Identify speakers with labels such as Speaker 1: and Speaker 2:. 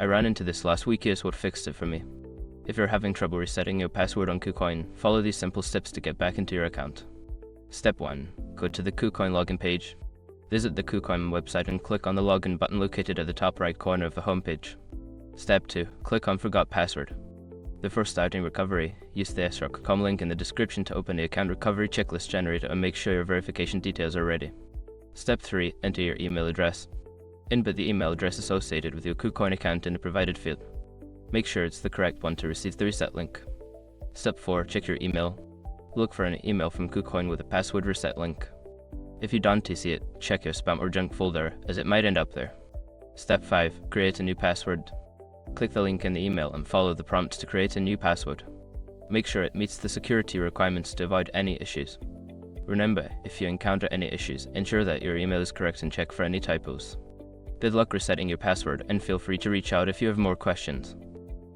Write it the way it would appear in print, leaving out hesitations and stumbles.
Speaker 1: I ran into this last week. Here's what fixed it for me. If you're having trouble resetting your password on KuCoin, follow these simple steps to get back into your account. Step 1. Go to the KuCoin login page. Visit the KuCoin website and click on the login button located at the top right corner of the homepage. Step 2. Click on Forgot Password. Before starting recovery, use the sroc.com link in the description to open the account recovery checklist generator and make sure your verification details are ready. Step 3. Enter your email address. Input the email address associated with your KuCoin account in the provided field. Make sure it's the correct one to receive the reset link. Step 4. Check your email. Look for an email from KuCoin with a password reset link. If you don't see it, check your spam or junk folder, as it might end up there. Step 5. Create a new password. Click the link in the email and follow the prompts to create a new password. Make sure it meets the security requirements to avoid any issues. Remember, if you encounter any issues, ensure that your email is correct and check for any typos. Good luck resetting your password, and feel free to reach out if you have more questions.